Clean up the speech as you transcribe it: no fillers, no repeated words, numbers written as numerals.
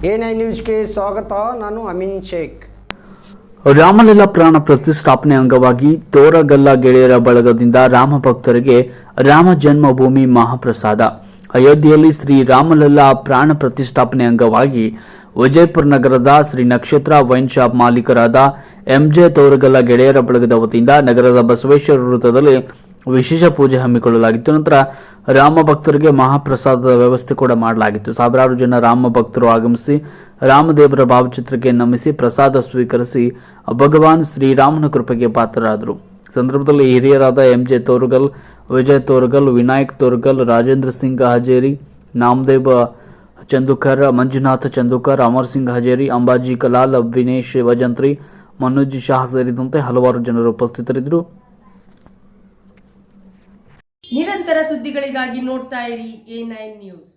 A9 ನ್ಯೂಸ್ಗೆ ಸ್ವಾಗತ. ನಾನು ಅಮೀನ್ ಶೇಖ್. ರಾಮಲಲ್ಲಾ ಪ್ರಾಣ ಪ್ರತಿಷ್ಠಾಪನೆ ಅಂಗವಾಗಿ ತೋರಗಲ್ಲ ಗೆಳೆಯರ ಬಳಗದಿಂದ ರಾಮ ಭಕ್ತರಿಗೆ ರಾಮ ಜನ್ಮಭೂಮಿ ಮಹಾಪ್ರಸಾದ. ಅಯೋಧ್ಯೆಯಲ್ಲಿ ಶ್ರೀ ರಾಮಲಲ್ಲಾ ಪ್ರಾಣ ಪ್ರತಿಷ್ಠಾಪನೆ ಅಂಗವಾಗಿ ವಿಜಯಪುರ ನಗರದ ಶ್ರೀ ನಕ್ಷತ್ರ ವೈನ್ ಶಾಪ್ ಮಾಲೀಕರಾದ ಎಂಜೆ ತೋರಗಲ್ಲ ಗೆಳೆಯರ ಬಳಗದ ವತಿಯಿಂದ ನಗರದ ಬಸವೇಶ್ವರ ವೃತ್ತದಲ್ಲಿ ವಿಶೇಷ ಪೂಜೆ ಹಮ್ಮಿಕೊಳ್ಳಲಾಗಿತ್ತು. ನಂತರ ರಾಮ ಭಕ್ತರಿಗೆ ಮಹಾಪ್ರಸಾದದ ವ್ಯವಸ್ಥೆ ಕೂಡ ಮಾಡಲಾಗಿತ್ತು. ಸಾವಿರಾರು ಜನ ರಾಮ ಭಕ್ತರು ಆಗಮಿಸಿ ರಾಮದೇವರ ಭಾವಚಿತ್ರಕ್ಕೆ ನಮಿಸಿ ಪ್ರಸಾದ ಸ್ವೀಕರಿಸಿ ಭಗವಾನ್ ಶ್ರೀರಾಮನ ಕೃಪೆಗೆ ಪಾತ್ರರಾದರು. ಸಂದರ್ಭದಲ್ಲಿ ಹಿರಿಯರಾದ ಎಂಜೆ ತೋರಗಲ್, ವಿಜಯ್ ತೋರಗಲ್, ವಿನಾಯಕ್ ತೋರಗಲ್, ರಾಜೇಂದ್ರ ಸಿಂಗ್ ಹಜೇರಿ, ನಾಮದೇವ್ ಚಂದುಕರ್, ಮಂಜುನಾಥ ಚಂದುಕರ್, ಅಮರ್ ಸಿಂಗ್ ಹಜೇರಿ, ಅಂಬಾಜಿ ಕಲಾಲ್, ವಿನೇಶ್ ವಜಂತ್ರಿ, ಮನೋಜ್ ಶಾ ಸೇರಿದಂತೆ ಹಲವಾರು ಜನರು ಉಪಸ್ಥಿತರಿದ್ದರು. ನಿರಂತರ ಸುದ್ದಿಗಳಿಗಾಗಿ ನೋಡ್ತಾ ಇರಿ A9 ನ್ಯೂಸ್.